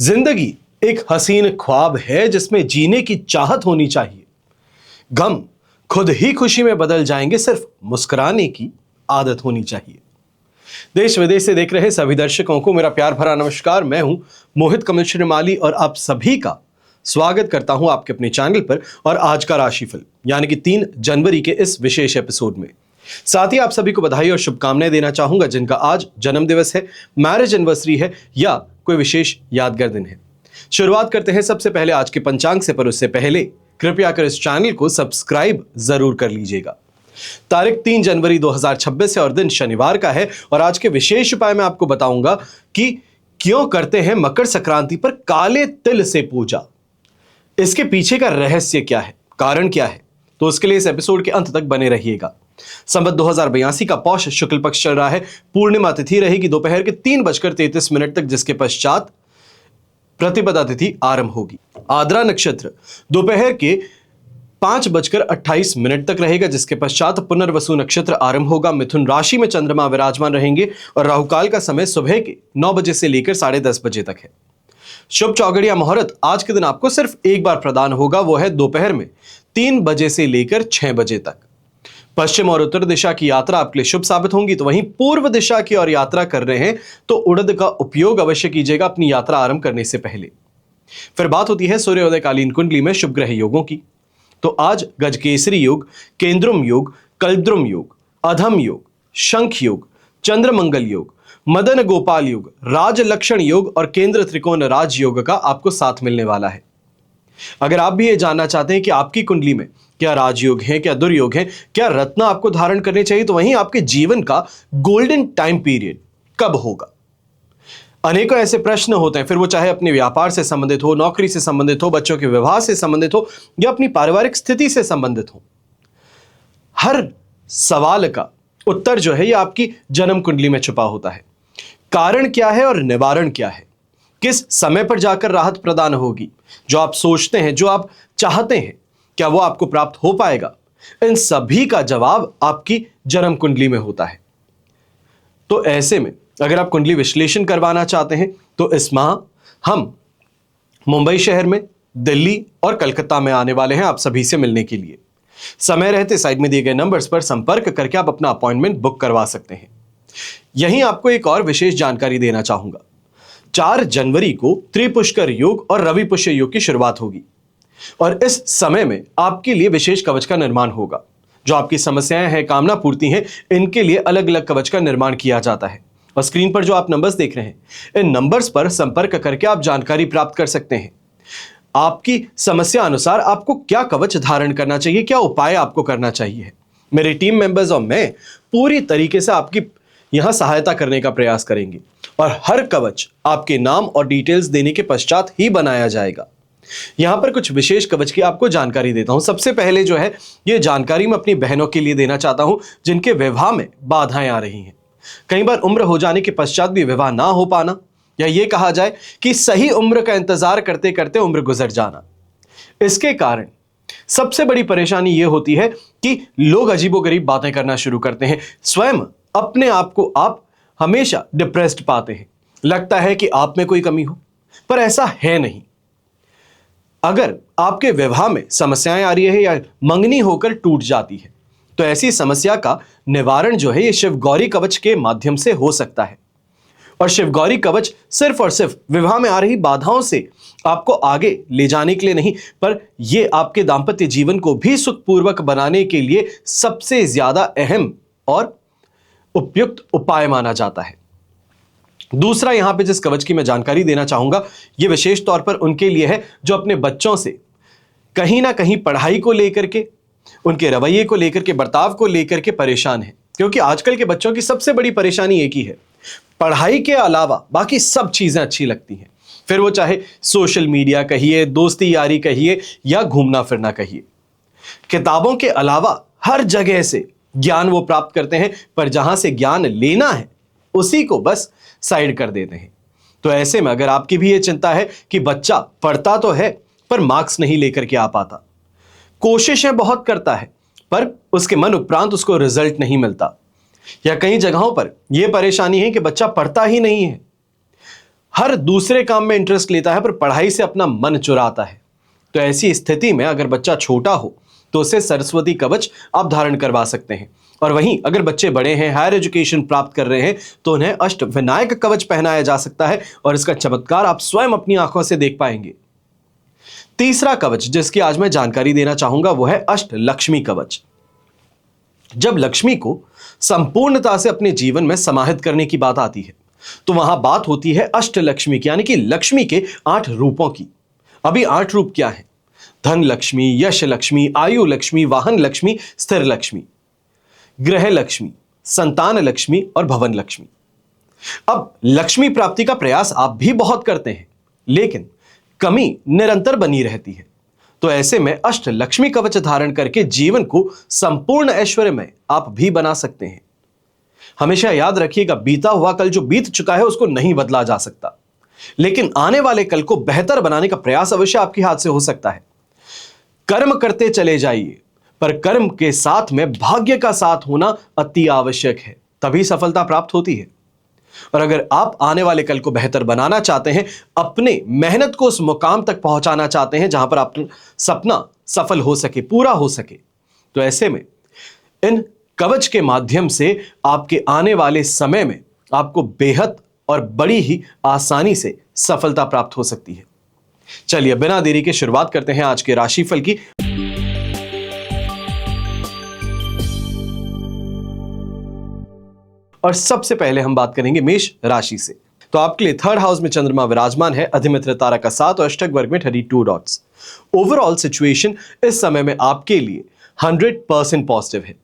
जिंदगी एक हसीन ख्वाब है जिसमें जीने की चाहत होनी चाहिए। गम खुद ही खुशी में बदल जाएंगे, सिर्फ मुस्कुराने की आदत होनी चाहिए। देश विदेश से देख रहे सभी दर्शकों को मेरा प्यार भरा नमस्कार। मैं हूं मोहित कमल श्रीमाली और आप सभी का स्वागत करता हूं आपके अपने चैनल पर। और आज का राशिफल यानी कि 3 जनवरी के इस विशेष एपिसोड में साथ ही आप सभी को बधाई और शुभकामनाएं देना चाहूंगा जिनका आज जन्म दिवस है, मैरिज एनिवर्सरी है या कोई विशेष यादगार दिन है। शुरुआत करते हैं सबसे पहले आज के पंचांग से, पर उससे पहले कृपया कर इस चैनल को सब्सक्राइब जरूर कर लीजिएगा। तारीख 3 जनवरी 2026 है और दिन शनिवार का है। और आज के विशेष उपाय मैं आपको बताऊंगा कि क्यों करते हैं मकर संक्रांति पर काले तिल से पूजा, इसके पीछे का रहस्य क्या है, कारण क्या है, तो उसके लिए इस एपिसोड के अंत तक बने रहिएगा। संवत 2082 का पौष शुक्ल पक्ष चल रहा है। पूर्णिमा तिथि रहेगी दोपहर के 3:33 तक, जिसके पश्चात प्रतिपदा तिथि आरंभ होगी। आद्रा नक्षत्र दोपहर के 5:28 तक रहेगा, जिसके पश्चात पुनर्वसु नक्षत्र आरंभ होगा। मिथुन राशि में चंद्रमा विराजमान रहेंगे और राहुकाल का समय सुबह के 9 बजे से लेकर 10:30 बजे तक है। शुभ चौगड़िया मुहूर्त आज के दिन आपको सिर्फ एक बार प्रदान होगा, वो है दोपहर में 3 बजे से लेकर 6 बजे तक। पश्चिम और उत्तर दिशा की यात्रा आपके लिए शुभ साबित होंगी, तो वहीं पूर्व दिशा की ओर यात्रा कर रहे हैं तो उड़द का उपयोग अवश्य कीजिएगा अपनी यात्रा आरंभ करने से पहले। फिर बात होती है सूर्योदयकालीन कुंडली में शुभ ग्रह योगों की। तो आज गजकेसरी योग, केंद्रुम योग, कल्द्रुम योग, अधम योग, शंख योग, चंद्रमंगल योग, मदन गोपाल योग, राजलक्षण योग और केंद्र त्रिकोण राज योग का आपको साथ मिलने वाला है। अगर आप भी ये जानना चाहते हैं कि आपकी कुंडली में क्या राजयोग है, क्या दुर्योग है, क्या रत्न आपको धारण करने चाहिए, तो वहीं आपके जीवन का गोल्डन टाइम पीरियड कब होगा। अनेकों ऐसे प्रश्न होते हैं, फिर वो चाहे अपने व्यापार से संबंधित हो, नौकरी से संबंधित हो, बच्चों के विवाह से संबंधित हो या अपनी पारिवारिक स्थिति से संबंधित हो। हर सवाल का उत्तर जो है ये आपकी जन्म कुंडली में छुपा होता है। कारण क्या है और निवारण क्या है, किस समय पर जाकर राहत प्रदान होगी, जो आप सोचते हैं, जो आप चाहते हैं, क्या वो आपको प्राप्त हो पाएगा, इन सभी का जवाब आपकी जन्म कुंडली में होता है। तो ऐसे में अगर आप कुंडली विश्लेषण करवाना चाहते हैं तो इस माह हम मुंबई शहर में, दिल्ली और कलकत्ता में आने वाले हैं आप सभी से मिलने के लिए। समय रहते साइड में दिए गए नंबर्स पर संपर्क करके आप अपना अपॉइंटमेंट बुक करवा सकते हैं। यहीं आपको एक और विशेष जानकारी देना चाहूंगा। 4 जनवरी को त्रिपुष्कर योग और रवि पुष्य योग की शुरुआत होगी और इस समय में आपके लिए विशेष कवच का निर्माण होगा। जो आपकी समस्याएं हैं, कामना पूर्ति हैं, इनके लिए अलग अलग कवच का निर्माण किया जाता है। और स्क्रीन पर जो आप नंबर्स देख रहे हैं, इन नंबर्स पर संपर्क करके आप जानकारी प्राप्त कर सकते हैं। आपकी समस्या अनुसार आपको क्या कवच धारण करना चाहिए, क्या उपाय आपको करना चाहिए। मेरी टीम मेंबर्स और मैं पूरी तरीके से आपकी यहां सहायता करने का प्रयास करेंगे और हर कवच आपके नाम और डिटेल्स देने के पश्चात ही बनाया जाएगा। यहां पर कुछ विशेष कवच की आपको जानकारी देता हूं। सबसे पहले जो है ये जानकारी मैं अपनी बहनों के लिए देना चाहता हूं जिनके विवाह में बाधाएं आ रही हैं। कई बार उम्र हो जाने के पश्चात भी विवाह ना हो पाना, या ये कहा जाए कि सही उम्र का इंतजार करते करते उम्र गुजर जाना। इसके कारण सबसे बड़ी परेशानी ये होती है कि लोग अजीबोगरीब बातें करना शुरू करते हैं। स्वयं अपने आप को आप हमेशा डिप्रेस्ड पाते हैं, लगता है कि आप में कोई कमी हो, पर ऐसा है नहीं। अगर आपके विवाह में समस्याएं आ रही है या मंगनी होकर टूट जाती है तो ऐसी समस्या का निवारण जो है ये शिव गौरी कवच के माध्यम से हो सकता है। और शिव गौरी कवच सिर्फ और सिर्फ विवाह में आ रही बाधाओं से आपको आगे ले जाने के लिए नहीं, पर यह आपके दाम्पत्य जीवन को भी सुखपूर्वक बनाने के लिए सबसे ज्यादा अहम और उपयुक्त उपाय माना जाता है। दूसरा यहां पे जिस कवच की मैं जानकारी देना चाहूंगा, यह विशेष तौर पर उनके लिए है जो अपने बच्चों से कहीं ना कहीं पढ़ाई को लेकर के, उनके रवैये को लेकर के, बर्ताव को लेकर के परेशान है। क्योंकि आजकल के बच्चों की सबसे बड़ी परेशानी एक ही है, पढ़ाई के अलावा बाकी सब चीजें अच्छी लगती हैं। फिर वो चाहे सोशल मीडिया कहिए, दोस्ती यारी कहिए या घूमना फिरना कहिए। किताबों के अलावा हर जगह से ज्ञान वो प्राप्त करते हैं, पर जहां से ज्ञान लेना है उसी को बस साइड कर देते हैं। तो ऐसे में अगर आपकी भी ये चिंता है कि बच्चा पढ़ता तो है पर मार्क्स नहीं लेकर के आ पाता, कोशिशें बहुत करता है पर उसके मन उपरांत उसको रिजल्ट नहीं मिलता, या कई जगहों पर यह परेशानी है कि बच्चा पढ़ता ही नहीं है, हर दूसरे काम में इंटरेस्ट लेता है पर पढ़ाई से अपना मन चुराता है। तो ऐसी स्थिति में अगर बच्चा छोटा हो तो उसे सरस्वती कवच आप धारण करवा सकते हैं। और वहीं अगर बच्चे बड़े हैं, हायर एजुकेशन प्राप्त कर रहे हैं, तो उन्हें अष्ट विनायक कवच पहनाया जा सकता है और इसका चमत्कार आप स्वयं अपनी आंखों से देख पाएंगे। तीसरा कवच जिसकी आज मैं जानकारी देना चाहूंगा वो है अष्ट लक्ष्मी कवच। जब लक्ष्मी को संपूर्णता से अपने जीवन में समाहित करने की बात आती है तो वहां बात होती है अष्ट लक्ष्मी की, यानी कि लक्ष्मी के 8 रूपों की। अभी 8 रूप क्या है? धन लक्ष्मी, यश लक्ष्मी, आयु लक्ष्मी, वाहन लक्ष्मी, स्थिर लक्ष्मी, ग्रह लक्ष्मी, संतान लक्ष्मी और भवन लक्ष्मी। अब लक्ष्मी प्राप्ति का प्रयास आप भी बहुत करते हैं लेकिन कमी निरंतर बनी रहती है। तो ऐसे में अष्ट लक्ष्मी कवच धारण करके जीवन को संपूर्ण ऐश्वर्य में आप भी बना सकते हैं। हमेशा याद रखिएगा, बीता हुआ कल जो बीत चुका है उसको नहीं बदला जा सकता, लेकिन आने वाले कल को बेहतर बनाने का प्रयास अवश्य आपके हाथ से हो सकता है। कर्म करते चले जाइए, पर कर्म के साथ में भाग्य का साथ होना अति आवश्यक है, तभी सफलता प्राप्त होती है। और अगर आप आने वाले कल को बेहतर बनाना चाहते हैं, अपने मेहनत को उस मुकाम तक पहुंचाना चाहते हैं जहां पर आपका सपना सफल हो सके, पूरा हो सके, तो ऐसे में इन कवच के माध्यम से आपके आने वाले समय में आपको बेहद और बड़ी ही आसानी से सफलता प्राप्त हो सकती है। चलिए बिना देरी के शुरुआत करते हैं आज के राशिफल की। और सबसे पहले हम बात करेंगे मेष राशि से। तो आपके लिए 3rd हाउस में चंद्रमा विराजमान है, अधिमित्र तारा का 7 और अष्टक वर्ग में 32 डॉट्स। ओवरऑल सिचुएशन इस समय में आपके लिए 100% पॉजिटिव है।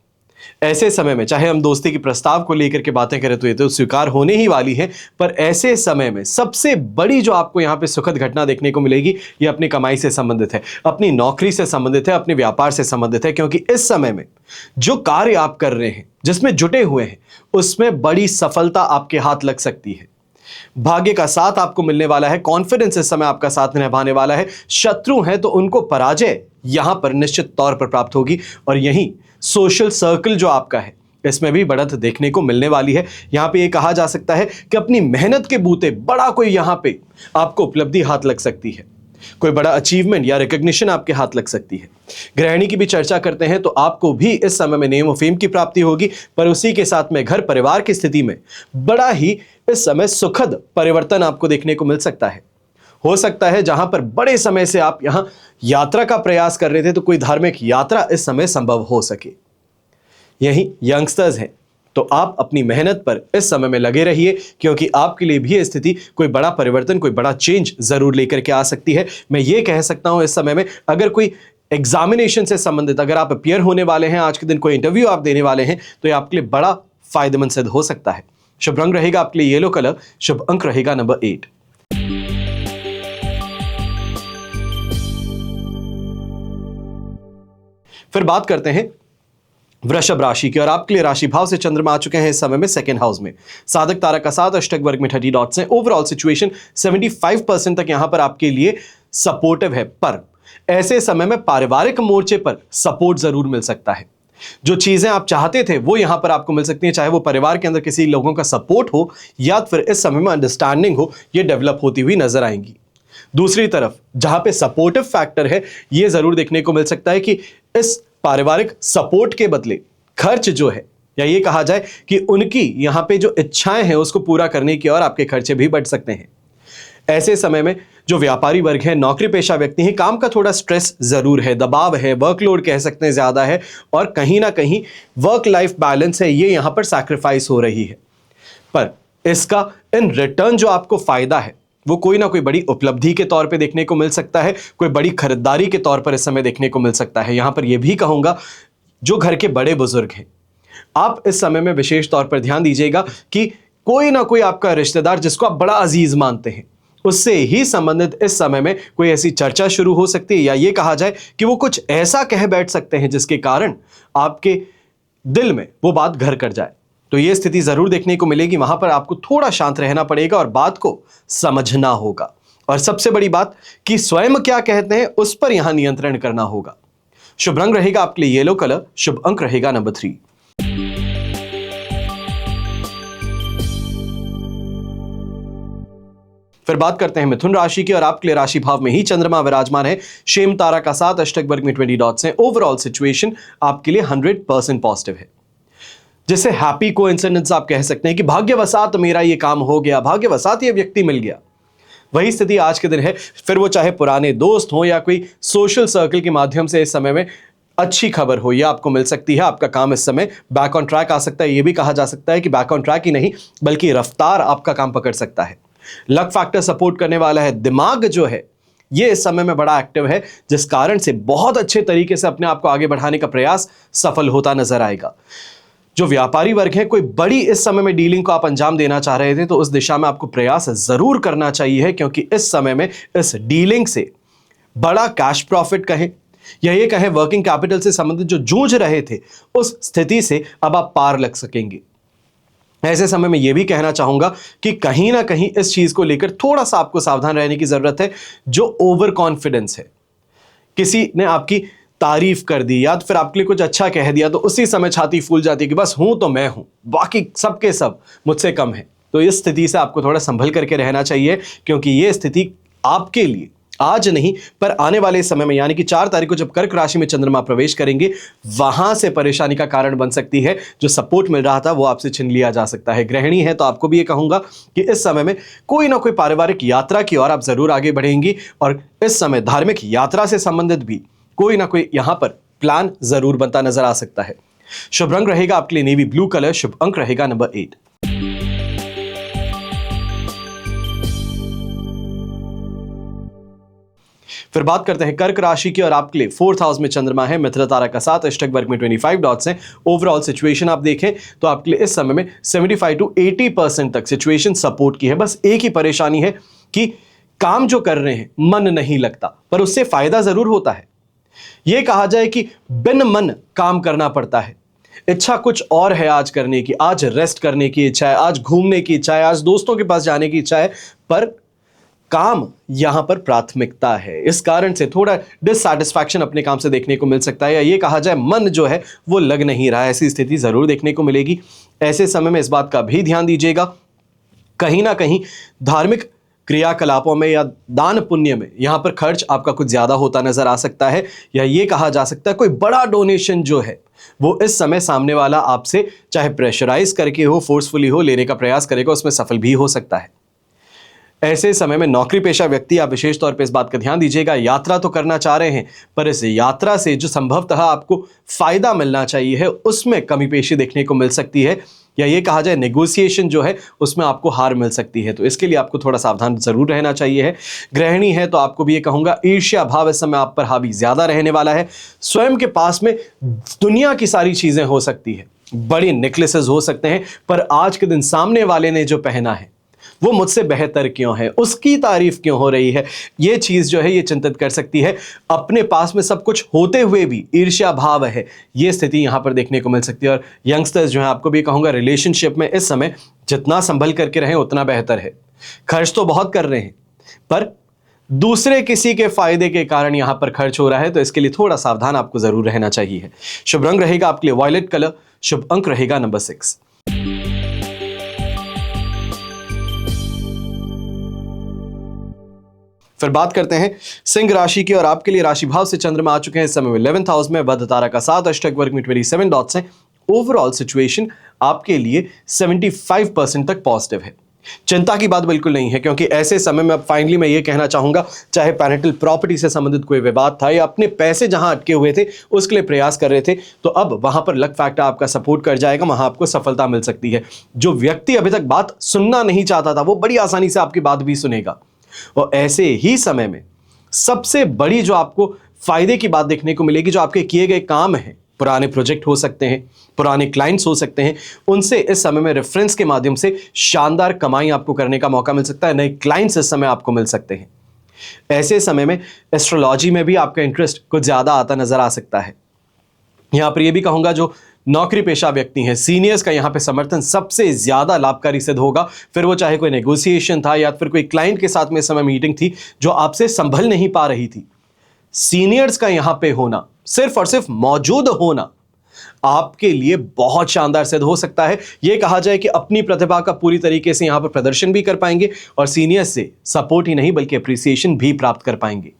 ऐसे समय में चाहे हम दोस्ती के प्रस्ताव को लेकर के बातें करें तो ये तो स्वीकार होने ही वाली है, पर ऐसे समय में सबसे बड़ी जो आपको यहाँ पे सुखद घटना देखने को मिलेगी ये अपनी कमाई से संबंधित है, अपनी नौकरी से संबंधित है, अपने व्यापार से संबंधित है। क्योंकि इस समय में जो कार्य आप कर रहे हैं, जिसमें जुटे हुए हैं, उसमें बड़ी सफलता आपके हाथ लग सकती है। भाग्य का साथ आपको मिलने वाला है, कॉन्फिडेंस इस समय आपका साथ निभाने वाला है। शत्रु हैं तो उनको पराजय यहां पर निश्चित तौर पर प्राप्त होगी। और यहीं सोशल सर्कल जो आपका है इसमें भी बढ़त देखने को मिलने वाली है। यहां पे ये कहा जा सकता है कि अपनी मेहनत के बूते बड़ा कोई यहां पे आपको उपलब्धि हाथ लग सकती है, कोई बड़ा अचीवमेंट या रिकॉग्निशन आपके हाथ लग सकती है। गृहिणी की भी चर्चा करते हैं तो आपको भी इस समय में नेम और फेम की प्राप्ति होगी, पर उसी के साथ में घर परिवार की स्थिति में बड़ा ही इस समय सुखद परिवर्तन आपको देखने को मिल सकता है। हो सकता है जहां पर बड़े समय से आप यहां यात्रा का प्रयास कर रहे थे तो कोई धार्मिक यात्रा इस समय संभव हो सके। यही यंगस्टर्स हैं तो आप अपनी मेहनत पर इस समय में लगे रहिए, क्योंकि आपके लिए भी ये स्थिति कोई बड़ा परिवर्तन, कोई बड़ा चेंज जरूर लेकर के आ सकती है। मैं ये कह सकता हूं इस समय में अगर कोई एग्जामिनेशन से संबंधित अगर आप अपियर होने वाले हैं, आज के दिन कोई इंटरव्यू आप देने वाले हैं, तो ये आपके लिए बड़ा फायदेमंद सिद्ध हो सकता है। शुभ रंग रहेगा आपके लिए येलो कलर, शुभ अंक रहेगा नंबर 8। फिर बात करते हैं वृषभ राशि की, और आपके लिए राशि भाव से चंद्रमा आ चुके हैं इस समय में 2nd हाउस में। साधक तारा का 7 अष्टक वर्ग में 30 डॉट्स हैं। ओवरऑल सिचुएशन 75% तक यहां पर आपके लिए सपोर्टिव है, पर ऐसे समय में पारिवारिक मोर्चे पर सपोर्ट जरूर मिल सकता है। जो चीजें आप चाहते थे वो यहां पर आपको मिल सकती हैं, चाहे वो परिवार के अंदर किसी लोगों का सपोर्ट हो या फिर इस समय में अंडरस्टैंडिंग हो, ये डेवलप होती हुई नजर आएंगी। दूसरी तरफ जहां पे सपोर्टिव फैक्टर है, ये जरूर देखने को मिल सकता है कि इस पारिवारिक सपोर्ट के बदले खर्च जो है, या ये कहा जाए कि उनकी यहां पे जो इच्छाएं हैं उसको पूरा करने की और आपके खर्चे भी बढ़ सकते हैं। ऐसे समय में जो व्यापारी वर्ग है, नौकरी पेशा व्यक्ति हैं, काम का थोड़ा स्ट्रेस जरूर है, दबाव है, वर्कलोड कह सकते हैं ज्यादा है, और कहीं ना कहीं वर्क लाइफ बैलेंस है ये यहां पर सैक्रिफाइस हो रही है। पर इसका इन रिटर्न जो आपको फायदा है वो कोई ना कोई बड़ी उपलब्धि के तौर पे देखने को मिल सकता है, कोई बड़ी खरीदारी के तौर पर इस समय देखने को मिल सकता है। यहां पर यह भी कहूंगा जो घर के बड़े बुजुर्ग हैं, आप इस समय में विशेष तौर पर ध्यान दीजिएगा कि कोई ना कोई आपका रिश्तेदार जिसको आप बड़ा अजीज मानते हैं, उससे ही संबंधित इस समय में कोई ऐसी चर्चा शुरू हो सकती है, या ये कहा जाए कि वो कुछ ऐसा कह बैठ सकते हैं जिसके कारण आपके दिल में वो बात घर कर जाए। तो ये स्थिति जरूर देखने को मिलेगी। वहां पर आपको थोड़ा शांत रहना पड़ेगा और बात को समझना होगा, और सबसे बड़ी बात कि स्वयं क्या कहते हैं उस पर यहां नियंत्रण करना होगा। शुभ रंग रहेगा आपके लिए येलो कलर, शुभ अंक रहेगा नंबर 3। फिर बात करते हैं मिथुन राशि की, और आपके लिए राशि भाव में ही चंद्रमा विराजमान है। शेम तारा का साथ, अष्टक वर्ग में 20 डॉट्स हैं। ओवरऑल सिचुएशन आपके लिए 100% पॉजिटिव है, जिसे हैप्पी कोइंसिडेंस आप कह सकते हैं कि भाग्यवशात मेरा ये काम हो गया, भाग्यवशात ये व्यक्ति मिल गया। वही स्थिति आज के दिन है। फिर वो चाहे पुराने दोस्त हो या कोई सोशल सर्कल के माध्यम से इस समय में अच्छी खबर हो, यह आपको मिल सकती है। आपका काम इस समय बैक ऑन ट्रैक आ सकता है। यह भी कहा जा सकता है कि बैक ऑन ट्रैक ही नहीं बल्कि रफ्तार आपका काम पकड़ सकता है। लक फैक्टर सपोर्ट करने वाला है। दिमाग जो है ये इस समय में बड़ा एक्टिव है, जिस कारण से बहुत अच्छे तरीके से अपने आप को आगे बढ़ाने का प्रयास सफल होता नजर आएगा। जो व्यापारी वर्ग है, कोई बड़ी इस समय में डीलिंग को आप अंजाम देना चाह रहे थे तो उस दिशा में आपको प्रयास जरूर करना चाहिए, क्योंकि इस समय में इस डीलिंग से बड़ा कैश प्रॉफिट कहें या ये कहें वर्किंग कैपिटल से संबंधित जो जूझ रहे थे उस स्थिति से अब आप पार लग सकेंगे। ऐसे समय में यह भी कहना चाहूंगा कि कहीं ना कहीं इस चीज को लेकर थोड़ा सा आपको सावधान रहने की जरूरत है। जो ओवर कॉन्फिडेंस है, किसी ने आपकी तारीफ कर दी या फिर आपके लिए कुछ अच्छा कह दिया तो उसी समय छाती फूल जाती है कि बस हूं तो मैं हूं, बाकी सबके सब मुझसे कम है। तो इस स्थिति से आपको थोड़ा संभल करके रहना चाहिए, क्योंकि यह स्थिति आपके लिए आज नहीं पर आने वाले समय में, यानी कि 4 तारीख को जब कर्क राशि में चंद्रमा प्रवेश करेंगे, वहां से परेशानी का कारण बन सकती है। जो सपोर्ट मिल रहा था वो आपसे छीन लिया जा सकता है। गृहिणी है तो आपको भी ये कहूंगा कि इस समय में कोई ना कोई पारिवारिक यात्रा की ओर आप जरूर आगे बढ़ेंगी, और इस समय धार्मिक यात्रा से संबंधित भी कोई ना कोई यहां पर प्लान जरूर बनता नजर आ सकता है। शुभ रंग रहेगा आपके लिए नेवी ब्लू कलर। शुभ अंक रहेगा नंबर 8। फिर बात करते हैं कर्क राशि की, और आपके लिए 4th हाउस में चंद्रमा है। मित्र तारा का साथ, अष्टक वर्ग में 25 डॉट्स हैं। ओवरऑल सिचुएशन आप देखें तो आपके लिए इस समय में 75 to 80% तक सिचुएशन सपोर्ट की है। बस एक ही परेशानी है कि काम जो कर रहे हैं मन नहीं लगता, पर उससे फायदा जरूर होता है। यह कहा जाए कि बिन मन काम करना पड़ता है। इच्छा कुछ और है आज करने की, आज रेस्ट करने की इच्छा है, आज घूमने की इच्छा है, आज दोस्तों के पास जाने की इच्छा है, पर काम यहां पर प्राथमिकता है। इस कारण से थोड़ा डिससैटिस्फैक्शन अपने काम से देखने को मिल सकता है, या ये कहा जाए मन जो है वो लग नहीं रहा है। ऐसी स्थिति जरूर देखने को मिलेगी। ऐसे समय में इस बात का भी ध्यान दीजिएगा, कहीं ना कहीं धार्मिक क्रियाकलापों में या दान पुण्य में यहां पर खर्च आपका कुछ ज्यादा होता नजर आ सकता है, या ये कहा जा सकता है कोई बड़ा डोनेशन जो है वो इस समय सामने वाला आपसे चाहे प्रेशराइज करके हो, फोर्सफुली हो, लेने का प्रयास करेगा, उसमें सफल भी हो सकता है। ऐसे समय में नौकरी पेशा व्यक्ति आप विशेष तौर पे इस बात का ध्यान दीजिएगा। यात्रा तो करना चाह रहे हैं, पर इस यात्रा से जो संभवतः आपको फायदा मिलना चाहिए है उसमें कमी पेशी देखने को मिल सकती है, या ये कहा जाए नेगोशिएशन जो है उसमें आपको हार मिल सकती है। तो इसके लिए आपको थोड़ा सावधान जरूर रहना चाहिए है। गृहिणी है तो आपको भी ये कहूंगा, ईर्ष्या भाव इस समय आप पर हावी ज्यादा रहने वाला है। स्वयं के पास में दुनिया की सारी चीजें हो सकती है, बड़े नेकलेसेस हो सकते हैं, पर आज के दिन सामने वाले ने जो पहना है वो मुझसे बेहतर क्यों है, उसकी तारीफ क्यों हो रही है, ये चीज जो है ये चिंतित कर सकती है। अपने पास में सब कुछ होते हुए भी ईर्ष्या भाव है, ये स्थिति यहां पर देखने को मिल सकती है। और यंगस्टर्स जो है आपको भी कहूंगा, रिलेशनशिप में इस समय जितना संभल करके रहें उतना बेहतर है। खर्च तो बहुत कर रहे हैं, पर दूसरे किसी के फायदे के कारण यहां पर खर्च हो रहा है, तो इसके लिए थोड़ा सावधान आपको जरूर रहना चाहिए। शुभ रंग रहेगा आपके लिए वॉयलेट कलर। शुभ अंक रहेगा नंबर 6। फिर बात करते हैं सिंह राशि की, और आपके लिए राशि भाव से चंद्रमा आ चुके हैं इस समय में 11th हाउस में। बुध तारा का साथ, अष्टक वर्ग में 27 डॉट्स हैं। ओवरऑल सिचुएशन आपके लिए 75% तक पॉजिटिव है। चिंता की बात बिल्कुल नहीं है, क्योंकि ऐसे समय में अब फाइनली मैं ये कहना चाहूंगा, चाहे पैरेंटल प्रॉपर्टी से संबंधित कोई विवाद था या अपने पैसे जहां अटके हुए थे उसके लिए प्रयास कर रहे थे, तो अब वहां पर लक फैक्टर आपका सपोर्ट कर जाएगा, वहां आपको सफलता मिल सकती है। जो व्यक्ति अभी तक बात सुनना नहीं चाहता था वो बड़ी आसानी से आपकी बात भी सुनेगा। और ऐसे ही समय में सबसे बड़ी जो आपको फायदे की बात देखने को मिलेगी, जो आपके किए गए काम हैं, पुराने प्रोजेक्ट हो सकते हैं, पुराने क्लाइंट्स हो सकते हैं, उनसे इस समय में रेफरेंस के माध्यम से शानदार कमाई आपको करने का मौका मिल सकता है। नए क्लाइंट्स इस समय आपको मिल सकते हैं। ऐसे समय में एस्ट्रोलॉजी में भी आपका इंटरेस्ट कुछ ज्यादा आता नजर आ सकता है। यहां पर यह भी कहूंगा, जो नौकरी पेशा व्यक्ति हैं, सीनियर्स का यहां पे समर्थन सबसे ज्यादा लाभकारी सिद्ध होगा। फिर वो चाहे कोई नेगोशिएशन था या फिर कोई क्लाइंट के साथ में इस समय मीटिंग थी जो आपसे संभल नहीं पा रही थी, सीनियर्स का यहां पे होना, सिर्फ और सिर्फ मौजूद होना आपके लिए बहुत शानदार सिद्ध हो सकता है। यह कहा जाए कि अपनी प्रतिभा का पूरी तरीके से यहां पर प्रदर्शन भी कर पाएंगे और सीनियर्स से सपोर्ट ही नहीं बल्कि अप्रिसिएशन भी प्राप्त कर पाएंगे।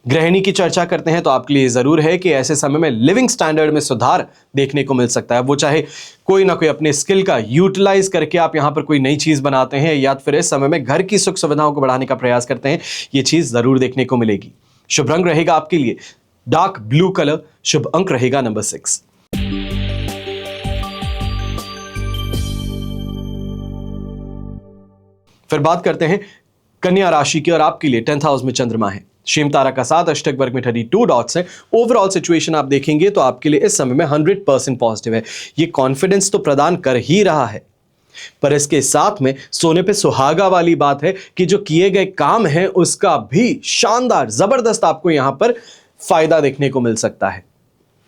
गृहिणी की चर्चा करते हैं तो आपके लिए जरूर है कि ऐसे समय में लिविंग स्टैंडर्ड में सुधार देखने को मिल सकता है। वो चाहे कोई ना कोई अपने स्किल का यूटिलाइज करके आप यहां पर कोई नई चीज बनाते हैं या फिर इस समय में घर की सुख सुविधाओं को बढ़ाने का प्रयास करते हैं, ये चीज जरूर देखने को मिलेगी। शुभ रंग रहेगा आपके लिए डार्क ब्लू कलर, शुभ अंक रहेगा नंबर 6। फिर बात करते हैं कन्या राशि की और आपके लिए 10th हाउस में चंद्रमा है, शेम तारा का साथ, अष्टक वर्ग में 32 डॉट्स है। ओवरऑल सिचुएशन आप देखेंगे तो आपके लिए इस समय में 100% पॉजिटिव है। ये कॉन्फिडेंस तो प्रदान कर ही रहा है, पर इसके साथ में सोने पे सुहागा वाली बात है कि जो किए गए काम है उसका भी शानदार जबरदस्त आपको यहां पर फायदा देखने को मिल सकता है।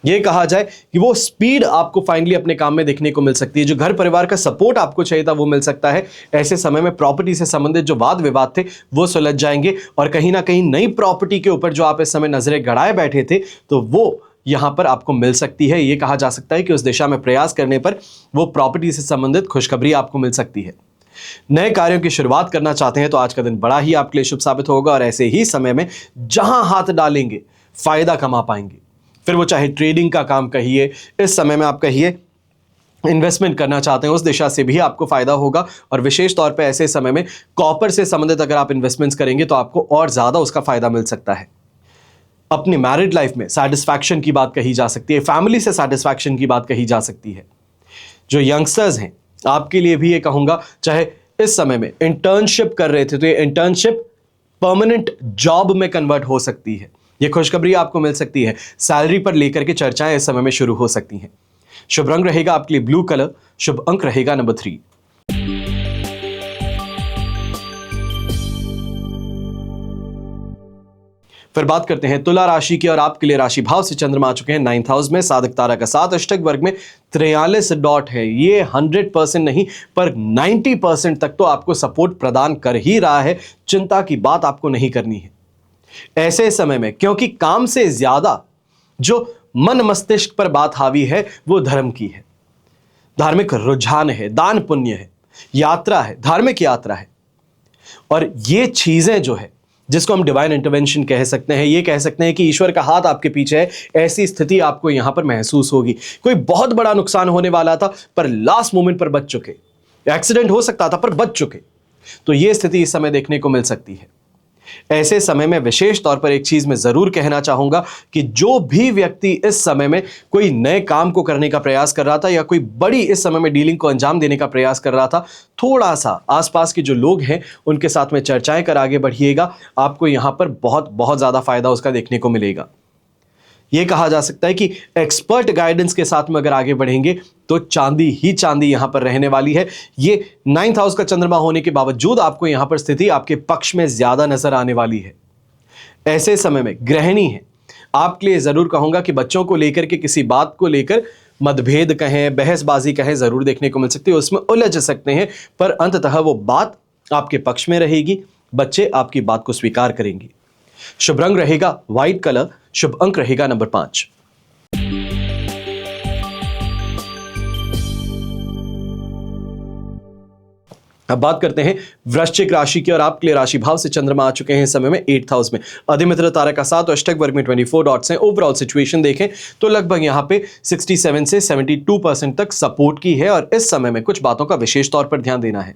यह कहा जाए कि वो स्पीड आपको फाइनली अपने काम में देखने को मिल सकती है। जो घर परिवार का सपोर्ट आपको चाहिए था वो मिल सकता है। ऐसे समय में प्रॉपर्टी से संबंधित जो वाद विवाद थे वो सुलझ जाएंगे और कहीं ना कहीं नई प्रॉपर्टी के ऊपर जो आप इस समय नजरें गड़ाए बैठे थे तो वो यहां पर आपको मिल सकती है। यह कहा जा सकता है कि उस दिशा में प्रयास करने पर वो प्रॉपर्टी से संबंधित खुशखबरी आपको मिल सकती है। नए कार्यों की शुरुआत करना चाहते हैं तो आज का दिन बड़ा ही आपके लिए शुभ साबित होगा और ऐसे ही समय में जहां हाथ डालेंगे फायदा कमा पाएंगे। फिर वो चाहे ट्रेडिंग का काम कहिए, इस समय में आप कहिए इन्वेस्टमेंट करना चाहते हैं, उस दिशा से भी आपको फायदा होगा। और विशेष तौर पे ऐसे समय में कॉपर से संबंधित अगर आप इन्वेस्टमेंट्स करेंगे तो आपको और ज्यादा उसका फायदा मिल सकता है। अपनी मैरिड लाइफ में सैटिस्फैक्शन की बात कही जा सकती है, फैमिली से सैटिस्फैक्शन की बात कही जा सकती है। जो यंगस्टर्स हैं आपके लिए भी ये कहूंगा, चाहे इस समय में इंटर्नशिप कर रहे थे तो ये इंटर्नशिप परमानेंट जॉब में कन्वर्ट हो सकती है। ये खुशखबरी आपको मिल सकती है। सैलरी पर लेकर के चर्चाएं इस समय में शुरू हो सकती हैं। शुभ रंग रहेगा आपके लिए ब्लू कलर, शुभ अंक रहेगा नंबर 3। फिर बात करते हैं तुला राशि की और आपके लिए राशि भाव से चंद्रमा आ चुके हैं 9th हाउस में, साधक तारा का साथ, अष्टक वर्ग में 43 डॉट है। ये 100% नहीं पर 90% तक तो आपको सपोर्ट प्रदान कर ही रहा है। चिंता की बात आपको नहीं करनी है ऐसे समय में, क्योंकि काम से ज्यादा जो मन मस्तिष्क पर बात हावी है वो धर्म की है। धार्मिक रुझान है, दान पुण्य है, यात्रा है, धार्मिक यात्रा है। और ये चीजें जो है जिसको हम डिवाइन इंटरवेंशन कह सकते हैं, ये कह सकते हैं कि ईश्वर का हाथ आपके पीछे है, ऐसी स्थिति आपको यहां पर महसूस होगी। कोई बहुत बड़ा नुकसान होने वाला था पर लास्ट मोमेंट पर बच चुके, एक्सीडेंट हो सकता था पर बच चुके, तो यह स्थिति इस समय देखने को मिल सकती है। ऐसे समय में विशेष तौर पर एक चीज मैं जरूर कहना चाहूंगा कि जो भी व्यक्ति इस समय में कोई नए काम को करने का प्रयास कर रहा था या कोई बड़ी इस समय में डीलिंग को अंजाम देने का प्रयास कर रहा था, थोड़ा सा आसपास के जो लोग हैं उनके साथ में चर्चाएं कर आगे बढ़िएगा। आपको यहां पर बहुत बहुत ज्यादा फायदा उसका देखने को मिलेगा। यह कहा जा सकता है कि एक्सपर्ट गाइडेंस के साथ में अगर आगे बढ़ेंगे तो चांदी ही चांदी यहां पर रहने वाली है। ये 9th हाउस का चंद्रमा होने के बावजूद आपको यहां पर स्थिति आपके पक्ष में ज्यादा नजर आने वाली है। ऐसे समय में गृहिणी है आपके लिए जरूर कहूंगा कि बच्चों को लेकर के किसी बात को लेकर मतभेद कहें, बहसबाजी कहें, जरूर देखने को मिल सकती है, उसमें उलझ सकते हैं, पर अंततः वो बात आपके पक्ष में रहेगी। बच्चे आपकी बात को स्वीकार करेंगे। शुभ रंग रहेगा व्हाइट कलर, शुभ अंक रहेगा नंबर 5। अब बात करते हैं वृश्चिक राशि की और आपके लिए राशि भाव से चंद्रमा आ चुके हैं इस समय में 8th हाउस में, अधिमित्र तारा का साथ, अष्टक वर्ग में 24 डॉट्स हैं। ओवरऑल सिचुएशन देखें तो लगभग यहां पे 67 से 72% तक सपोर्ट की है और इस समय में कुछ बातों का विशेष तौर पर ध्यान देना है।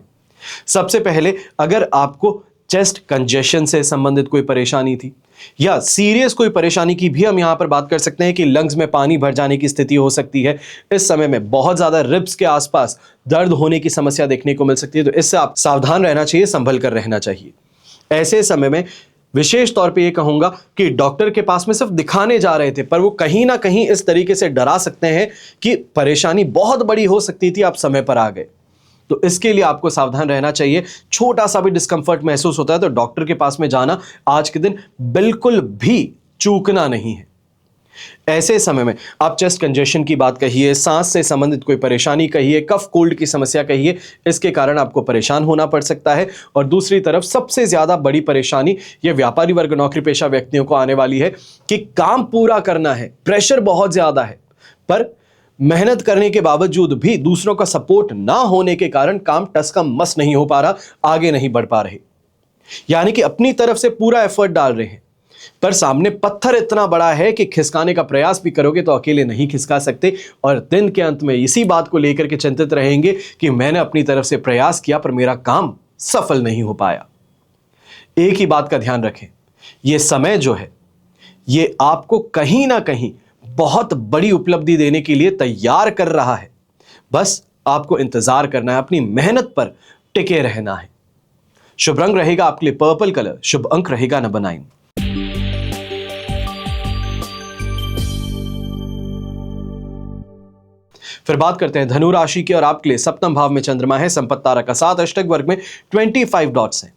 सबसे पहले अगर आपको चेस्ट कंजेशन से संबंधित कोई परेशानी थी या सीरियस कोई परेशानी की भी हम यहां पर बात कर सकते हैं कि लंग्स में पानी भर जाने की स्थिति हो सकती है, इस समय में बहुत ज्यादा रिब्स के आसपास दर्द होने की समस्या देखने को मिल सकती है, तो इससे आप सावधान रहना चाहिए, संभल कर रहना चाहिए। ऐसे समय में विशेष तौर पे ये कहूंगा कि डॉक्टर के पास में सिर्फ दिखाने जा रहे थे पर वो कहीं ना कहीं इस तरीके से डरा सकते हैं कि परेशानी बहुत बड़ी हो सकती थी, आप समय पर आ गए, तो इसके लिए आपको सावधान रहना चाहिए। छोटा सा भी डिस्कंफर्ट महसूस होता है तो डॉक्टर के पास में जाना आज के दिन बिल्कुल भी चूकना नहीं है। ऐसे समय में आप चेस्ट कंजेशन की बात कहिए, सांस से संबंधित कोई परेशानी कहिए, कफ कोल्ड की समस्या कहिए, इसके कारण आपको परेशान होना पड़ सकता है। और दूसरी तरफ सबसे ज्यादा बड़ी परेशानी यह व्यापारी वर्ग, नौकरी पेशा व्यक्तियों को आने वाली है कि काम पूरा करना है, प्रेशर बहुत ज्यादा है, पर मेहनत करने के बावजूद भी दूसरों का सपोर्ट ना होने के कारण काम टस का मस नहीं हो पा रहा, आगे नहीं बढ़ पा रहे। यानी कि अपनी तरफ से पूरा एफर्ट डाल रहे हैं, पर सामने पत्थर इतना बड़ा है कि खिसकाने का प्रयास भी करोगे तो अकेले नहीं खिसका सकते, और दिन के अंत में इसी बात को लेकर के चिंतित रहेंगे कि मैंने अपनी तरफ से प्रयास किया पर मेरा काम सफल नहीं हो पाया। एक ही बात का ध्यान रखें, यह समय जो है ये आपको कहीं ना कहीं बहुत बड़ी उपलब्धि देने के लिए तैयार कर रहा है। बस आपको इंतजार करना है, अपनी मेहनत पर टिके रहना है। शुभ रंग रहेगा आपके लिए पर्पल कलर, शुभ अंक रहेगा नंबर 9। फिर बात करते हैं धनु राशि की, और आपके लिए सप्तम भाव में चंद्रमा है, संपत्ति तारा का 7, अष्टक वर्ग में 25 डॉट्स हैं।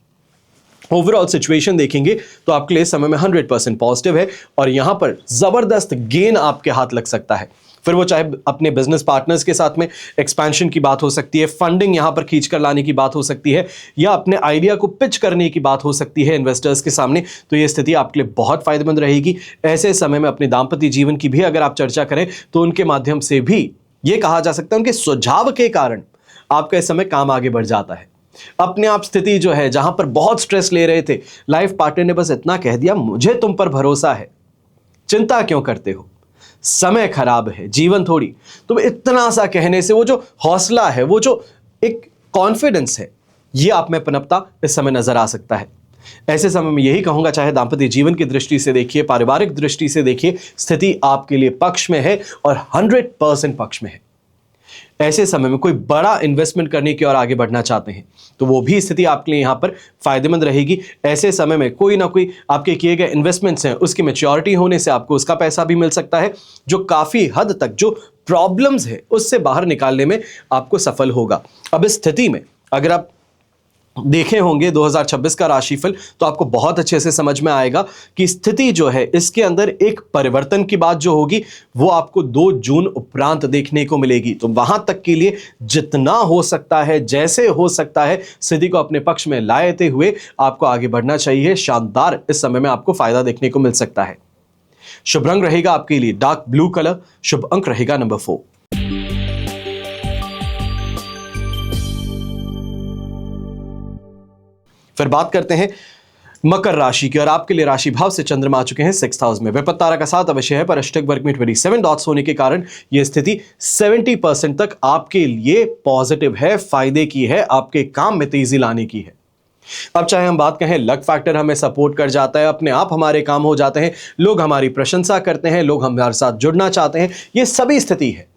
ओवरऑल सिचुएशन देखेंगे तो आपके लिए समय में 100% पॉजिटिव है, और यहां पर जबरदस्त गेन आपके हाथ लग सकता है। फिर वो चाहे अपने बिजनेस पार्टनर्स के साथ में एक्सपेंशन की बात हो सकती है, फंडिंग यहां पर खींच कर लाने की बात हो सकती है, या अपने आइडिया को पिच करने की बात हो सकती है इन्वेस्टर्स के सामने। तो ये स्थिति आपके लिए बहुत फायदेमंद रहेगी। ऐसे समय में अपने दाम्पत्य जीवन की भी अगर आप चर्चा करें तो उनके माध्यम से भी ये कहा जा सकता है उनके सुझाव के कारण आपका इस समय काम आगे बढ़ जाता है। अपने आप स्थिति जो है जहां पर बहुत स्ट्रेस ले रहे थे, लाइफ पार्टनर ने बस इतना कह दिया, मुझे तुम पर भरोसा है, चिंता क्यों करते हो, समय खराब है, जीवन थोड़ी। तो इतना सा कहने से वो जो हौसला है, वो जो एक कॉन्फिडेंस है, ये आप में पनपता इस समय नजर आ सकता है। ऐसे समय में यही कहूंगा, चाहे दाम्पत्य जीवन की दृष्टि से देखिए, पारिवारिक दृष्टि से देखिए, स्थिति आपके लिए पक्ष में है और 100% पक्ष में है। ऐसे समय में कोई बड़ा इन्वेस्टमेंट करने की ओर आगे बढ़ना चाहते हैं तो वो भी स्थिति आपके लिए यहां पर फायदेमंद रहेगी। ऐसे समय में कोई ना कोई आपके किए गए इन्वेस्टमेंट्स हैं, उसकी मैच्योरिटी होने से आपको उसका पैसा भी मिल सकता है, जो काफी हद तक जो प्रॉब्लम्स है उससे बाहर निकालने में आपको सफल होगा। अब इस स्थिति में अगर आप देखे होंगे 2026 का राशिफल तो आपको बहुत अच्छे से समझ में आएगा कि स्थिति जो है इसके अंदर एक परिवर्तन की बात जो होगी वो आपको 2 जून उपरांत देखने को मिलेगी। तो वहां तक के लिए जितना हो सकता है, जैसे हो सकता है, स्थिति को अपने पक्ष में लाते हुए आपको आगे बढ़ना चाहिए। शानदार इस समय में आपको फायदा देखने को मिल सकता है। शुभ रंग रहेगा आपके लिए डार्क ब्लू कलर, शुभ अंक रहेगा नंबर 4। फिर बात करते हैं मकर राशि की, और आपके लिए राशि भाव से चंद्रमा आ चुके हैं 6th हाउस में। विपत्ति तारा का 7 अवश्य है, पर अष्टक वर्ग में 27 डॉट्स होने के कारण यह स्थिति 70% तक आपके लिए पॉजिटिव है, फायदे की है, आपके काम में तेजी लाने की है। अब चाहे हम बात कहें लक फैक्टर हमें सपोर्ट कर जाता है, अपने आप हमारे काम हो जाते हैं, लोग हमारी प्रशंसा करते हैं, लोग हमारे साथ जुड़ना चाहते हैं, ये सभी स्थिति है।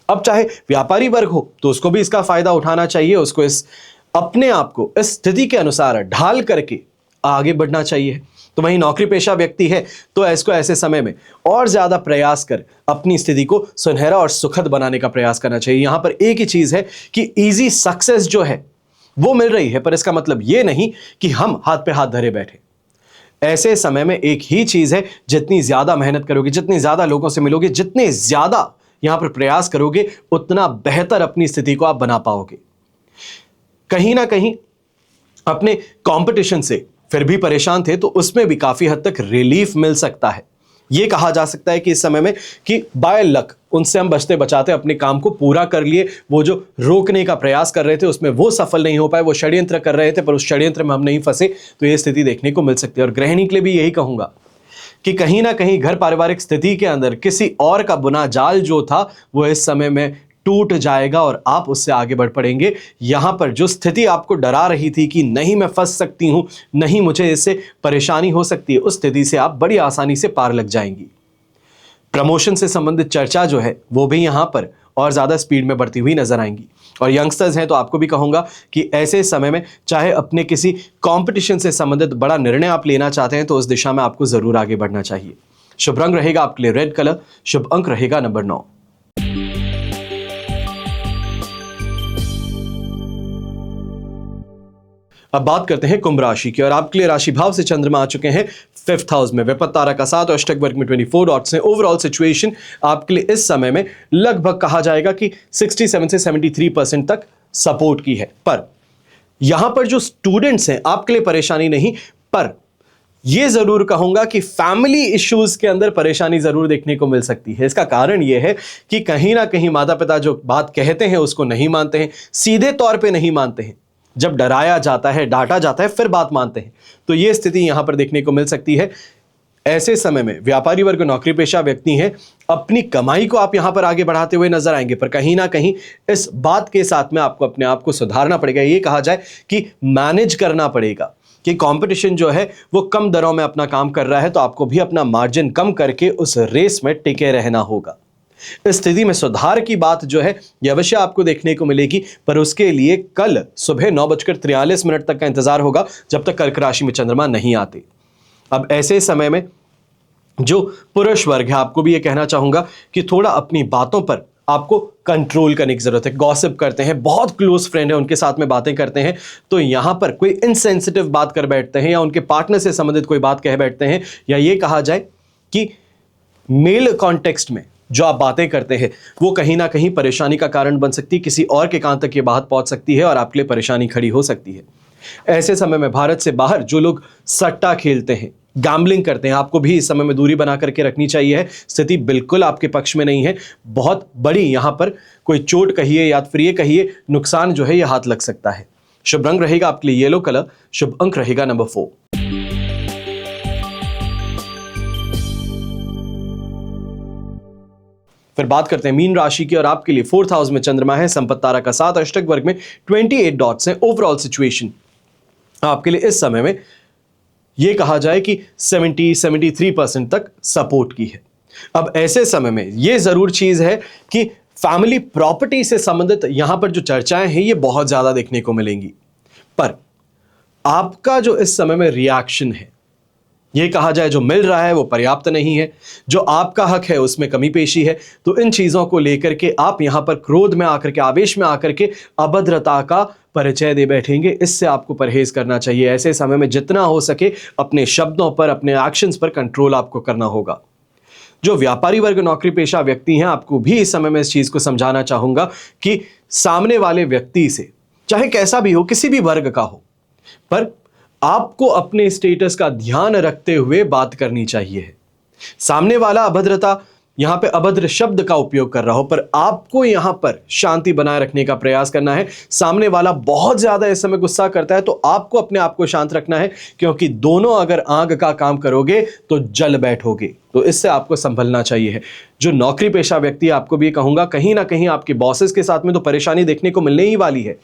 अब चाहे व्यापारी वर्ग हो तो उसको भी इसका फायदा उठाना चाहिए, उसको इस अपने आप को इस स्थिति के अनुसार ढाल करके आगे बढ़ना चाहिए। तो वहीं नौकरी पेशा व्यक्ति है तो इसको ऐसे समय में और ज्यादा प्रयास कर अपनी स्थिति को सुनहरा और सुखद बनाने का प्रयास करना चाहिए। यहां पर एक ही चीज है कि इजी सक्सेस जो है वो मिल रही है, पर इसका मतलब ये नहीं कि हम हाथ पे हाथ धरे बैठे। ऐसे समय में एक ही चीज है, जितनी ज्यादा मेहनत करोगे, जितनी ज्यादा लोगों से मिलोगे, जितने ज्यादा यहां पर प्रयास करोगे, उतना बेहतर अपनी स्थिति को आप बना पाओगे। कहीं ना कहीं अपने कंपटीशन से फिर भी परेशान थे तो उसमें भी काफी हद तक रिलीफ मिल सकता है। यह कहा जा सकता है कि इस समय में कि बाय लक उनसे हम बचते बचाते अपने काम को पूरा कर लिए। वो जो रोकने का प्रयास कर रहे थे उसमें वो सफल नहीं हो पाए, वो षड्यंत्र कर रहे थे पर उस षड्यंत्र में हम नहीं फंसे, तो यह स्थिति देखने को मिल सकती है। और गृहिणी के लिए भी यही कहूंगा कि कहीं ना कहीं घर पारिवारिक स्थिति के अंदर किसी और का बुना जाल जो था वो इस समय में टूट जाएगा और आप उससे आगे बढ़ पड़ेंगे। यहां पर जो स्थिति आपको डरा रही थी कि नहीं मैं फंस सकती हूं, नहीं मुझे इससे परेशानी हो सकती है, उस स्थिति से आप बड़ी आसानी से पार लग जाएंगी। प्रमोशन से संबंधित चर्चा जो है वो भी यहां पर और ज्यादा स्पीड में बढ़ती हुई नजर आएंगी। और यंगस्टर्स हैं तो आपको भी कहूंगा कि ऐसे समय में चाहे अपने किसी कंपटीशन से संबंधित बड़ा निर्णय आप लेना चाहते हैं तो उस दिशा में आपको जरूर आगे बढ़ना चाहिए। शुभ रंग रहेगा आपके लिए रेड कलर, शुभ अंक रहेगा नंबर 9। अब बात करते हैं कुंभ राशि की, और आपके लिए राशि भाव से चंद्रमा आ चुके हैं 5th हाउस में। विपत्ति तारा का 7 और अष्टक वर्ग में 24 डॉट्स हैं। ओवरऑल सिचुएशन आपके लिए इस समय में लगभग कहा जाएगा कि 67 से 73% तक सपोर्ट की है। पर यहां पर जो स्टूडेंट्स हैं आपके लिए परेशानी नहीं, पर ये जरूर कहूंगा कि फैमिली इश्यूज के अंदर परेशानी जरूर देखने को मिल सकती है। इसका कारण यह है कि कहीं ना कहीं माता पिता जो बात कहते हैं उसको नहीं मानते हैं, सीधे तौर पे नहीं मानते हैं। जब डराया जाता है, डांटा जाता है, फिर बात मानते हैं। तो यह स्थिति यहां पर देखने को मिल सकती है। ऐसे समय में व्यापारी वर्ग, नौकरी पेशा व्यक्ति हैं, अपनी कमाई को आप यहां पर आगे बढ़ाते हुए नजर आएंगे, पर कहीं ना कहीं इस बात के साथ में आपको अपने आप को सुधारना पड़ेगा। ये कहा जाए कि मैनेज करना पड़ेगा कि कंपटीशन जो है वो कम दरों में अपना काम कर रहा है, तो आपको भी अपना मार्जिन कम करके उस रेस में टिके रहना होगा। इस स्थिति में सुधार की बात जो है ये अवश्य आपको देखने को मिलेगी, पर उसके लिए कल सुबह 9:43 तक का इंतजार होगा, जब तक कर्क राशि में चंद्रमा नहीं आते। अब ऐसे समय में जो पुरुष वर्ग है, आपको भी ये कहना चाहूंगा कि थोड़ा अपनी बातों पर आपको कंट्रोल करने की जरूरत है। गॉसिप करते हैं, बहुत क्लोज फ्रेंड है उनके साथ में बातें करते हैं, तो यहां पर कोई इनसेंसिटिव बात कर बैठते हैं या उनके पार्टनर से संबंधित कोई बात कह बैठते हैं, या ये कहा जाए कि मेल कॉन्टेक्स्ट में जो आप बातें करते हैं वो कहीं ना कहीं परेशानी का कारण बन सकती है। किसी और के कान तक ये बात पहुंच सकती है और आपके लिए परेशानी खड़ी हो सकती है। ऐसे समय में भारत से बाहर जो लोग सट्टा खेलते हैं, गैम्बलिंग करते हैं, आपको भी इस समय में दूरी बना करके रखनी चाहिए। स्थिति बिल्कुल आपके पक्ष में नहीं है। बहुत बड़ी यहां पर कोई चोट कहिए या फिर ये कहिए नुकसान जो है ये हाथ लग सकता है। शुभ रंग रहेगा आपके लिए येलो कलर, शुभ अंक रहेगा नंबर 4। फिर बात करते हैं मीन राशि की, और आपके लिए 4th हाउस में चंद्रमा है, संपत्ति तारा का 7, अष्टक वर्ग में 28 डॉट्स हैं। ओवरऑल सिचुएशन आपके लिए इस समय में यह कहा जाए कि 73% तक सपोर्ट की है। अब ऐसे समय में यह जरूर चीज है कि फैमिली प्रॉपर्टी से संबंधित यहां पर जो चर्चाएं हैं ये बहुत ज्यादा देखने को मिलेंगी, पर आपका जो इस समय में रिएक्शन है, यह कहा जाए जो मिल रहा है वो पर्याप्त नहीं है, जो आपका हक है उसमें कमी पेशी है। तो इन चीजों को लेकर के आप यहां पर क्रोध में आकर के, आवेश में आकर के अभद्रता का परिचय दे बैठेंगे। इससे आपको परहेज करना चाहिए। ऐसे समय में जितना हो सके अपने शब्दों पर, अपने एक्शंस पर कंट्रोल आपको करना होगा। जो व्यापारी वर्ग, नौकरी पेशा व्यक्ति हैं, आपको भी इस समय में इस चीज को समझाना चाहूंगा कि सामने वाले व्यक्ति से, चाहे कैसा भी हो, किसी भी वर्ग का हो, पर आपको अपने स्टेटस का ध्यान रखते हुए बात करनी चाहिए। सामने वाला अभद्रता, यहां पे अभद्र शब्द का उपयोग कर रहा हो, पर आपको यहां पर शांति बनाए रखने का प्रयास करना है। सामने वाला बहुत ज्यादा इस समय गुस्सा करता है तो आपको अपने आप को शांत रखना है, क्योंकि दोनों अगर आग का काम करोगे तो जल बैठोगे। तो इससे आपको संभलना चाहिए। जो नौकरी पेशा व्यक्ति, आपको भी कहूंगा कहीं ना कहीं आपके बॉसेस के साथ में तो परेशानी देखने को मिलने ही वाली है,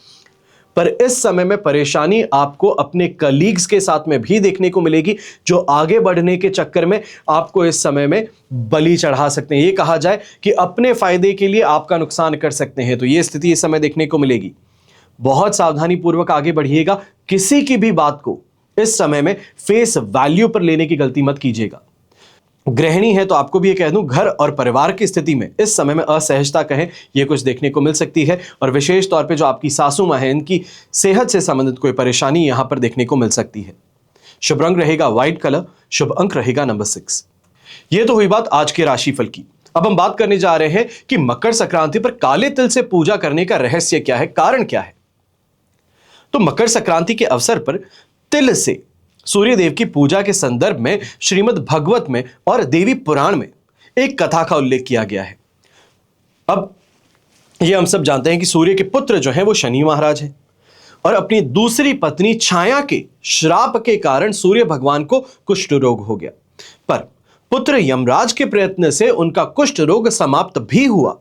पर इस समय में परेशानी आपको अपने कलीग्स के साथ में भी देखने को मिलेगी, जो आगे बढ़ने के चक्कर में आपको इस समय में बलि चढ़ा सकते हैं। ये कहा जाए कि अपने फायदे के लिए आपका नुकसान कर सकते हैं। तो ये स्थिति इस समय देखने को मिलेगी। बहुत सावधानी पूर्वक आगे बढ़िएगा। किसी की भी बात को इस समय में फेस वैल्यू पर लेने की गलती मत कीजिएगा। गृहिणी है तो आपको भी ये कह दूं, घर और परिवार की स्थिति में इस समय में असहजता कहें, यह कुछ देखने को मिल सकती है। और विशेष तौर पे जो आपकी सासू मां है, इनकी सेहत से संबंधित कोई परेशानी यहां पर देखने को मिल सकती है। शुभ रंग रहेगा व्हाइट कलर, शुभ अंक रहेगा नंबर 6। यह तो हुई बात आज के राशिफल की। अब हम बात करने जा रहे हैं कि मकर संक्रांति पर काले तिल से पूजा करने का रहस्य क्या है, कारण क्या है। तो मकर संक्रांति के अवसर पर तिल से सूर्य देव की पूजा के संदर्भ में श्रीमद् भगवत में और देवी पुराण में एक कथा का उल्लेख किया गया है। अब यह हम सब जानते हैं कि सूर्य के पुत्र जो हैं वो शनि महाराज हैं, और अपनी दूसरी पत्नी छाया के श्राप के कारण सूर्य भगवान को कुष्ठ रोग हो गया, पर पुत्र यमराज के प्रयत्न से उनका कुष्ठ रोग समाप्त भी हुआ।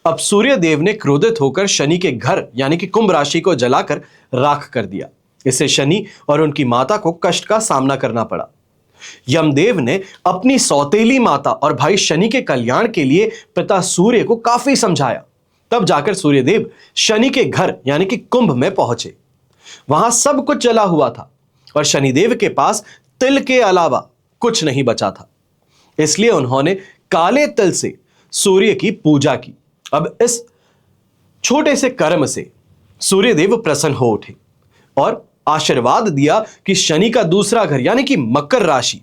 अब सूर्य देव ने क्रोधित होकर शनि के घर यानी कि कुंभ राशि को जलाकर राख कर दिया। इससे शनि और उनकी माता को कष्ट का सामना करना पड़ा। यमदेव ने अपनी सौतेली माता और भाई शनि के कल्याण के लिए पिता सूर्य को काफी समझाया। तब जाकर सूर्यदेव शनि के घर यानी कि कुंभ में पहुंचे। वहां सब कुछ जला हुआ था और शनिदेव के पास तिल के अलावा कुछ नहीं बचा था। इसलिए उन्होंने काले तिल से सूर्य की पूजा की। अब इस छोटे से कर्म से सूर्यदेव प्रसन्न हो उठे और आशीर्वाद दिया कि शनि का दूसरा घर यानी कि मकर राशि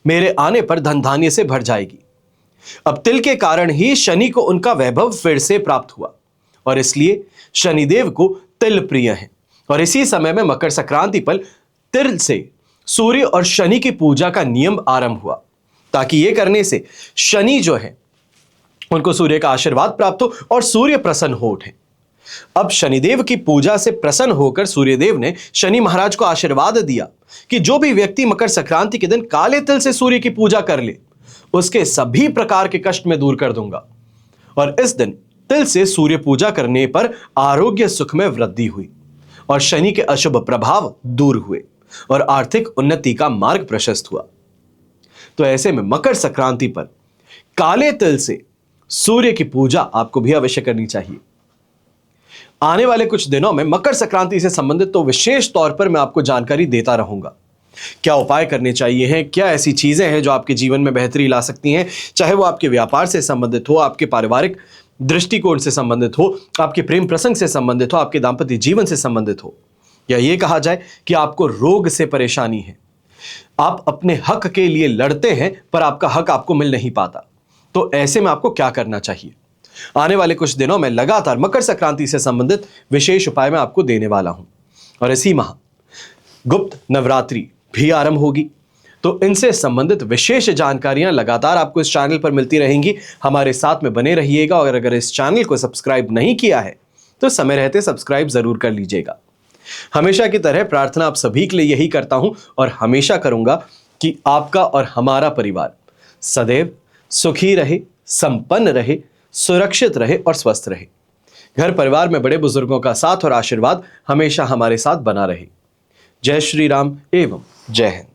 मेरे आने पर धन धान्य से भर जाएगी। अब तिल के कारण ही शनि को उनका वैभव फिर से प्राप्त हुआ और इसलिए शनिदेव को तिल प्रिय है। और इसी समय में मकर संक्रांति पर तिल से सूर्य और शनि की पूजा का नियम आरंभ हुआ, ताकि यह करने से शनि जो है उनको सूर्य का आशीर्वाद प्राप्त हो और सूर्य प्रसन्न हो उठे। अब शनिदेव की पूजा से प्रसन्न होकर सूर्यदेव ने शनि महाराज को आशीर्वाद दिया कि जो भी व्यक्ति मकर संक्रांति के दिन काले तिल से सूर्य की पूजा कर ले, उसके सभी प्रकार के कष्ट में दूर कर दूंगा। और इस दिन तिल से सूर्य पूजा करने पर आरोग्य सुख में वृद्धि हुई और शनि के अशुभ प्रभाव दूर हुए और आर्थिक उन्नति का मार्ग प्रशस्त हुआ। तो ऐसे में मकर संक्रांति पर काले तिल से सूर्य की पूजा आपको भी अवश्य करनी चाहिए। आने वाले कुछ दिनों में मकर संक्रांति से संबंधित तो विशेष तौर पर मैं आपको जानकारी देता रहूंगा। क्या उपाय करने चाहिए हैं, क्या ऐसी चीजें हैं जो आपके जीवन में बेहतरी ला सकती हैं, चाहे वो आपके व्यापार से संबंधित हो, आपके पारिवारिक दृष्टिकोण से संबंधित हो, आपके प्रेम प्रसंग से संबंधित हो, आपके दाम्पत्य जीवन से संबंधित हो, या ये कहा जाए कि आपको रोग से परेशानी है, आप अपने हक के लिए लड़ते हैं पर आपका हक आपको मिल नहीं पाता। तो ऐसे में आपको क्या करना चाहिए? आने वाले कुछ दिनों में लगातार मकर संक्रांति से संबंधित विशेष उपाय मैं आपको देने वाला हूं। और इसी माह गुप्त नवरात्रि भी आरंभ होगी, तो इनसे संबंधित विशेष जानकारियां लगातार आपको इस चैनल पर मिलती रहेंगी। हमारे साथ में बने रहिएगा और अगर इस चैनल को सब्सक्राइब नहीं किया है तो समय रहते सब्सक्राइब जरूर कर लीजिएगा। हमेशा की तरह प्रार्थना आप सभी के लिए यही करता हूं और हमेशा करूंगा कि आपका और हमारा परिवार सदैव सुखी रहे, संपन्न रहे, सुरक्षित रहे और स्वस्थ रहे। घर परिवार में बड़े बुजुर्गों का साथ और आशीर्वाद हमेशा हमारे साथ बना रहे। जय श्री राम एवं जय हिंद।